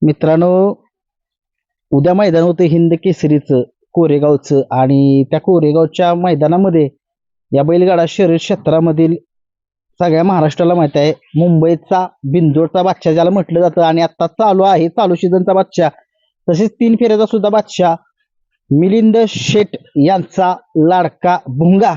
मित्रांनो, उद्या मैदान होतं हिंद केसरीचं कोरेगावचं आणि त्या कोरेगावच्या मैदानामध्ये या बैलगाडा शर्यत क्षेत्रामधील सगळ्या महाराष्ट्राला माहिती आहे मुंबईचा बिंजोडचा बादशाह ज्याला म्हटलं जातं आणि आता चालू आहे चालू सीझनचा बादशाह तसेच 3 फेऱ्याचा सुद्धा बादशाह मिलिंद शेठ यांचा लाडका भुंगा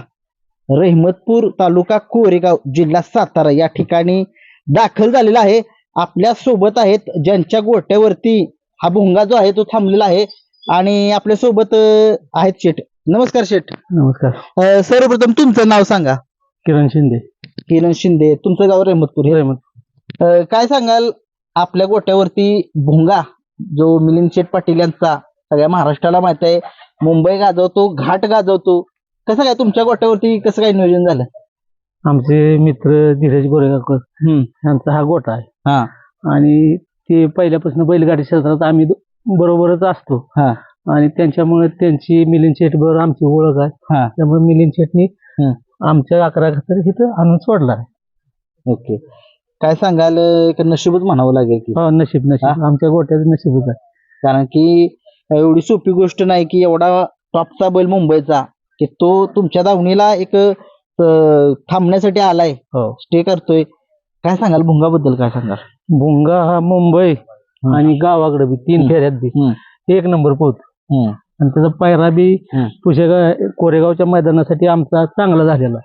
रहमतपूर तालुका कोरेगाव जिल्हा सातारा या ठिकाणी दाखल झालेला आहे. आपल्या सोबत आहेत ज्यांच्या गोट्यावरती हा भुंगा जो आहे तो थांबलेला आहे आणि आपल्या सोबत आहेत शेठ. नमस्कार शेठ. नमस्कार. सर्वप्रथम तुमचं नाव सांगा. किरण शिंदे. किरण शिंदे. तुमचं गाव रहमतपूर हे. काय सांगाल आपल्या गोट्यावरती भुंगा जो मिलिंद शेठ पाटील यांचा सगळ्या महाराष्ट्राला माहित आहे मुंबई गाजवतो घाट गाजवतो, कसं काय तुमच्या गोट्यावरती कसं काय नियोजन झालं? आमचे मित्र धीरज गोरेगावकर यांचा हा गोठा आहे. हा. आणि ते पहिल्यापासून बैलगाडी क्षेत्रात आम्ही बरोबरच असतो. हा. आणि त्यांच्यामुळे त्यांची मिलिंद शेठ बरोबर आमची ओळख आहे. हा. त्यामुळे मिलिंद शेठनी आमच्या 11 खातर इथं आणून सोडला आहे. ओके. काय सांगाल एक नशीबच म्हणावं लागेल की. हो, नशीब आमच्या गोट्याचं नशीबच आहे. कारण की एवढी सोपी गोष्ट नाही की एवढा टॉपचा बैल मुंबईचा की तो तुमच्या दावणीला एक थांबण्यासाठी आलाय, स्टे करतोय. काय सांगाल भुंगाबद्दल? काय सांगाल? भुंगा हा मुंबई आणि गावाकडे बी 3 फेऱ्यात बी 1 नंबर पोहोच आणि त्याचा पायरा बी कोरेगावच्या मैदानासाठी आमचा चांगला झालेला.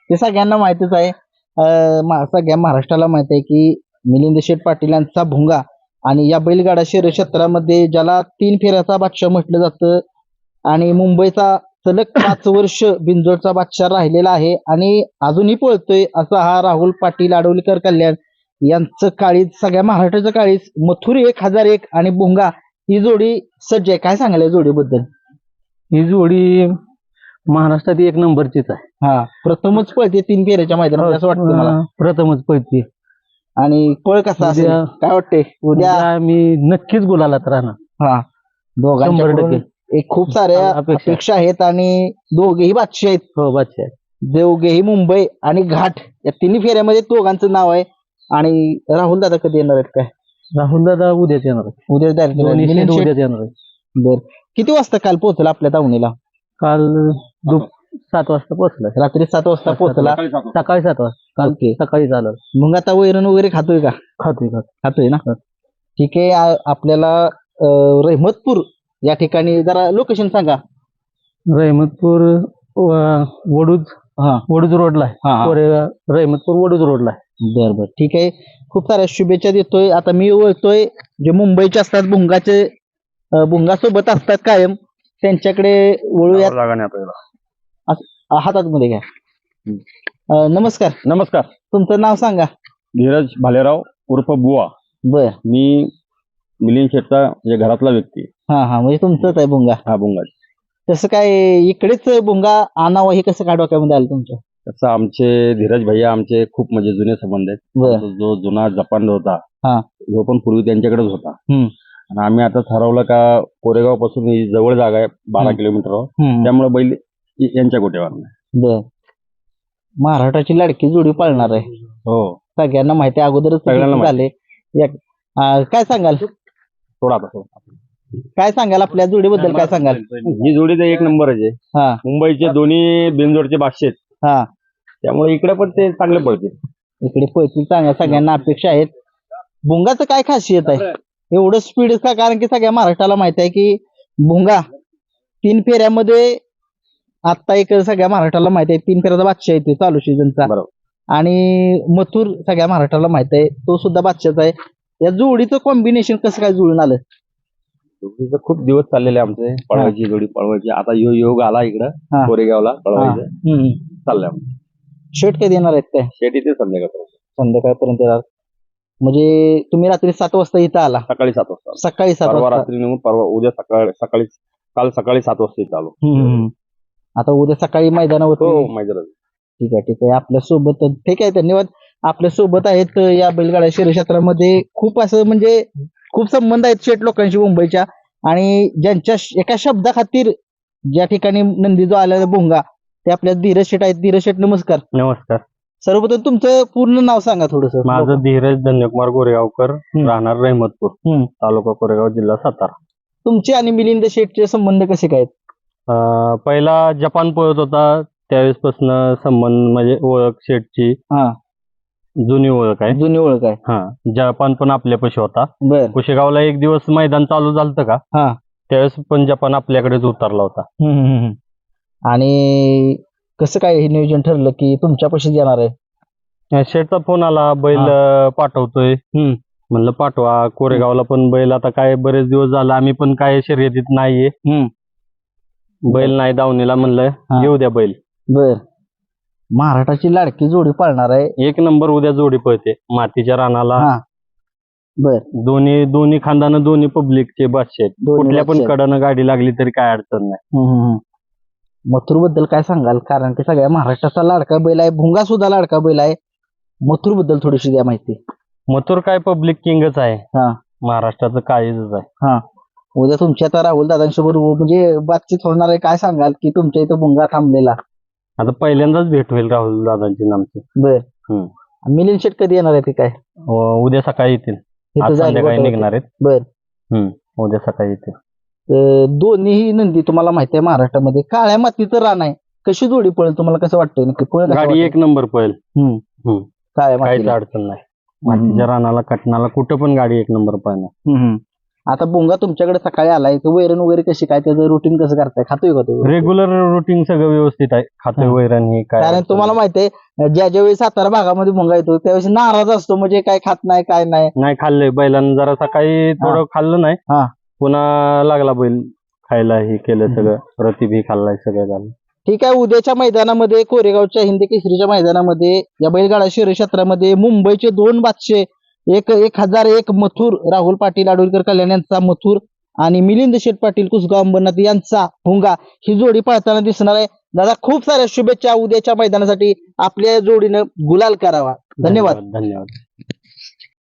ते सगळ्यांना माहितीच आहे. सगळ्या महाराष्ट्राला माहित आहे की मिलिंद शेठ पाटील यांचा भुंगा आणि या बैलगाडा शर्यत क्षेत्रामध्ये ज्याला 3 फेऱ्याचा बादशाह म्हटलं जातं आणि मुंबईचा सलग 5 वर्ष बिंजोडचा बादशाह राहिलेला आहे आणि अजूनही पळतोय असा हा राहुल पाटील आडवलीकर कल्याण यांचं काळीज, सगळ्या महाराष्ट्राचं काळीज. मथुर 1001 आणि भुंगा ही जोडी सज्ज आहे. काय सांगाल या जोडीबद्दल? ही जोडी महाराष्ट्रात 1 नंबरचीच आहे. हा, प्रथमच पळते 3 फेऱ्याच्या मैदानात असं वाटतं मला. प्रथमच पळते. आणि पळ कसा असेल काय वाटते? उद्या मी नक्कीच गुलालात राहणार. हा, दोघांच्या एक खूप साऱ्या अपेक्षा आहेत आणि दोघेही बादशाह आहेत. हो, बादशाह आहेत. दोघेही मुंबई आणि घाट या 3 फेऱ्यामध्ये दोघांचं नाव आहे. आणि राहुल दादा कधी येणार आहेत? काय राहुल दादा उद्याच येणार आहे. उद्या उद्याच येणार आहे. बर. किती वाजता काल पोहोचला आपल्या दावणीला? काल 7 वाजता पोहोचला. रात्री 7 वाजता पोहोचला. सकाळी 7 वाजता. ओके. सकाळी झालं. मग आता वैरण वगैरे खातोय का? खातोय ना. ठीक आहे. आपल्याला रहमतपूर या ठिकाणी जरा लोकेशन सांगा. रहमतपूर वडूज रोडला आहे. रहमतपूर वडूज रोडला आहे. बर. ठीक आहे. खूप साऱ्या शुभेच्छा देतोय. आता मी ओळखतोय जे मुंबईचे असतात भुंगा सोबत असतात कायम, त्यांच्याकडे वळूयात. हातात मध्ये घ्या. नमस्कार. नमस्कार. तुमचं नाव सांगा. धीरज भालेराव उर्फ बुवा. बर. मी मिलिंद शेठचा म्हणजे घरातला व्यक्ती. हा, म्हणजे तुमचंच आहे भुंगा? हा, भुंगा. तसं काय इकडेच भुंगा आणावं हे कसं काय डोक्यामध्ये आलं तुमच्या? तसं आमचे धीरज भैया आमचे खूप म्हणजे जुने संबंध आहेत. जो जुना जपान होता तो पण पूर्वी त्यांच्याकडेच होता. आणि आम्ही आता ठरवलं का कोरेगाव पासून ही जवळ जागा आहे 12 किलोमीटरवर, त्यामुळे बैल यांच्या गोट्यावर. बर. महाराष्ट्राची लाडकी जोडी पाळणार आहे. हो, सगळ्यांना माहिती आहे, अगोदरच सगळ्यांना झाले. काय सांगाल? काय सांगाल आपल्या जोडीबद्दल? काय सांगाल? ही जोडी तर 1 नंबर आहे. मुंबईचे दोन्ही बिनजोडचे बादशाह आहेत. त्यामुळे इकडे पण ते चांगले पळतील. इकडे पळतील चांगल्या. सगळ्यांना अपेक्षा आहेत. भुंगाचं काय खासियत आहे एवढं स्पीड का? कारण की सगळ्या महाराष्ट्राला माहित आहे की भुंगा 3 फेऱ्यामध्ये आता एक सगळ्या महाराष्ट्राला माहित आहे 3 फेऱ्याचा बादशाह येते चालू सीझनचा. आणि मथुर सगळ्या महाराष्ट्राला माहित आहे तो सुद्धा बादशाहचा आहे. या जोडीचं कॉम्बिनेशन कसं काय जुळून आलं? जोडीचं खूप दिवस चाललेले आमचे पळवायची जोडी पळवायची. आता योग आला इकडं कोरेगावला पळवायचं चाललंय. शेट कधी येणार आहेत? काय शेट इथे संध्याकाळपर्यंत येणार. म्हणजे तुम्ही रात्री 7 वाजता इथं आला? सकाळी 7 वाजता. सकाळी 7 वाजता रात्री निघून परवा उद्या सकाळी काल सकाळी 7 वाजता इथं आलो. आता उद्या सकाळी मैदानावर? मैदानात. ठीक आहे. आपल्या सोबत ठीक आहे. धन्यवाद. आपल्या सोबत आहेत या बैलगाडा शर्यत क्षेत्रामध्ये खूप असं म्हणजे खूप संबंध आहेत शेठ लोकांशी मुंबईच्या, आणि ज्यांच्या एका शब्दाखातीर ज्या ठिकाणी नंदी जो आलेला भुंगा ते आपल्या धीरज शेठ आहेत. धीरज शेठ नमस्कार. नमस्कार. सर्वप्रथम तुमचं पूर्ण नाव सांगा थोडस. माझं धीरज धन्यकुमार गोरेगावकर, राहणार रहमतपूर, तालुका कोरेगाव, जिल्हा सातारा. तुमचे आणि मिलिंद शेठचे संबंध कसे काय आहेत? पहिला जपान पळत होता त्यावेळेसपासून संबंध म्हणजे ओळख शेठची जुनी ओळख आहे. जुनी ओळख आहे. जपान पण आपल्यापाशी होता. बर. कुशेगावला एक दिवस मैदान चालू झालं का त्यावेळेस पण जपान आपल्याकडेच उतरला होता. आणि कसं काय हे नियोजन ठरलं की तुमच्यापाशी येणार आहे? शेठचा फोन आला, बैल पाठवतोय. म्हणलं पाठवा. कोरेगावला पण बैल आता काय बरेच दिवस झाला आम्ही पण काय शर्यतीत नाहीये, बैल नाही दावणीला, म्हणलं येऊ द्या बैल. बर. महाराष्ट्राची लाडकी जोडी पाळणार आहे. एक नंबर उद्या जोडी पळते मातीच्या रानाला. बर. दोन्ही खांदानं दोन्ही पब्लिकचे बादशे आहेत. कुठल्या पण कडानं गाडी लागली तरी काय अडचण नाही. मथुर बद्दल काय सांगाल? कारण की सगळ्या महाराष्ट्राचा लाडका बैल आहे, भुंगा सुद्धा लाडका बैल आहे. मथुर बद्दल थोडीशी द्या माहिती. मथुर काय पब्लिक किंगच आहे, महाराष्ट्राचं काळीच आहे. उद्या तुमच्या आता राहुल दादांसोबत म्हणजे बातचीत होणार आहे, काय सांगाल की तुमच्या इथं भुंगा थांबलेला? आता पहिल्यांदाच भेट होईल राहुल दादांची आमची. बर. मिलिंद शेठ कधी येणार आहे ते काय? उद्या सकाळी येतील, आज संध्याकाळी निघणार आहेत. बर. उद्या सकाळी येतील. दोन्ही नंदी तुम्हाला माहिती आहे महाराष्ट्रामध्ये काळ्या मातीचं रान आहे, कशी जोडी पळेल तुम्हाला कसं वाटतंय नक्की? गाडी एक नंबर पळेल, काळ्या काहीच अडचण नाही. मातीच्या रानाला कटणाला कुठं पण गाडी एक नंबर पळणार. आता भुंगा तुमच्याकडे सकाळी आलाय, वैरण वगैरे कशी काय, त्याचं रुटीन कसं करताय? खातोय का तो? रेग्युलर रुटीन सगळं व्यवस्थित आहे, खातोय वैरण हे काय. कारण तुम्हाला माहिती आहे ज्यावेळी सातारा भागामध्ये भुंगा येतो त्यावेळेस नाराज असतो, म्हणजे काय खात नाही काय नाही. खाल्लंय बैलांना, जरा सकाळी थोडं खाल्लं नाही, पुन्हा लागला बैल खायला, हे केलं सगळं, रतीबी खाल्लाय, सगळं झालं. ठीक आहे. उद्याच्या मैदानामध्ये, कोरेगावच्या हिंद केसरीच्या मैदानामध्ये, या बैलगाडा शर्यत क्षेत्रामध्ये मुंबईचे 2 बादशे, एक 1001 मथुर, राहुल पाटील आडुळकर कल्याण यांचा मथुर आणि मिलिंद शेठ पाटील कुसगाव अंबरनाथ यांचा भुंगा, ही जोडी पळताना दिसणार आहे. दादा खूप साऱ्या शुभेच्छा उद्याच्या मैदानासाठी. आपल्या जोडीनं गुलाल करावा. धन्यवाद. धन्यवाद.